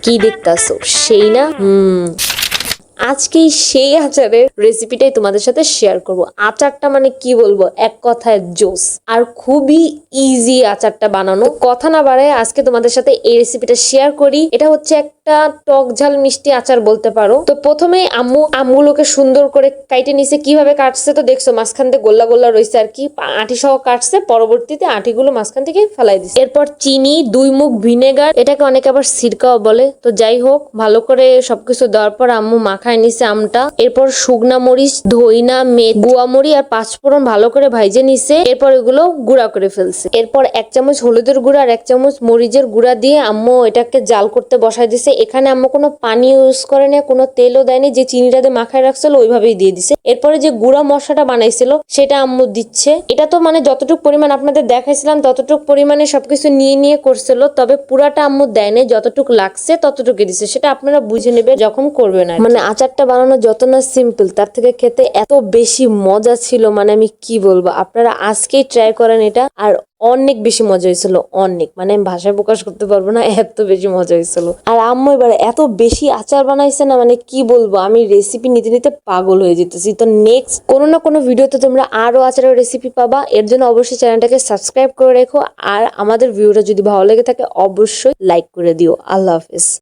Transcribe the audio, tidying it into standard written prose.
কি দেখতাছো সেই না? আজকে সেই আচারের রেসিপিটাই তোমাদের সাথে শেয়ার করব। আচারটা মানে কি বলবো, এক কথায় জোস, আর খুবই ইজি আচারটা বানানো। কথা না বাড়ায় আজকে তোমাদের সাথে এই রেসিপিটা শেয়ার করি। এটা হচ্ছে একটা টক ঝাল মিষ্টি আচার বলতে পারো। তো প্রথমেই আমগুলোকে সুন্দর করে কাইটে নিছে। কিভাবে কাটছে তো দেখছো, মাঝখান থেকে গোল্লা গোল্লা রয়েছে আর কি, আটি সহ কাটছে। পরবর্তীতে আটিগুলো মাঝখান থেকে ফালাই দিচ্ছে। এরপর চিনি, 2 মুখ ভিনেগার, এটাকে অনেকে আবার সিরকাও বলে। তো যাই হোক, ভালো করে সবকিছু দেওয়ার পর আম্মু মাখায় নিছে আমটা। এরপর শুকনা মরিচ, ধইনা, গুয়া মরিচ আর পাঁচফোড়ন ভালো করে ভাইজে নিছে। এরপর এগুলো গুঁড়া করে ফেলছে। এরপর 1 চামচ হলুদের গুঁড়া আর 1 চামচ মরিচের গুঁড়া দিয়ে আম্মু এটাকে জাল করতে বসায় দিছে। এখানে আম্মু কোনো পানি ইউজ করে না, কোনো তেলও দেয়নি, যে চিনিটা দিয়ে মাখায় রাখছিল ওইভাবেই দিয়ে দিছে। এরপরে যে গুঁড়া মশলাটা বানাইছিল সেটা আম্মু দিচ্ছে। এটা তো মানে যতটুকু পরিমাণ আপনাদের দেখাইছিলাম ততটুকু পরিমাণে সবকিছু নিয়ে নিয়ে করছিল, তবে পুরাটা আম্মু দেয় নাই, যতটুকু লাগছে ততটুকু দিছে। সেটা আপনারা বুঝে নেবেন যখন করবেন। মানে আচারটা বানানো যত না সিম্পল, তার থেকে খেতে এত বেশি মজা ছিল, মানে আমি কি বলবো, আপনারা আজকেই ট্রাই করেন এটা। আর অনেক বেশি মজা হয়েছিল, অনেক, মানে আমি ভাষায় প্রকাশ করতে পারবো না, এত বেশি মজা হয়েছিল। আর আম্মু এবার এত বেশি আচার বানাইছে না, মানে কি বলবো, আমি রেসিপি নিতে নিতে পাগল হয়ে যেতেছি। তো নেক্সট কোনো না কোনো ভিডিওতে তোমরা আরো আচারের রেসিপি পাবা। এর জন্য অবশ্যই চ্যানেলটাকে সাবস্ক্রাইব করে রেখো। আর আমাদের ভিডিওটা যদি ভালো লেগে থাকে অবশ্যই লাইক করে দিও। আল্লাহ হাফেজ।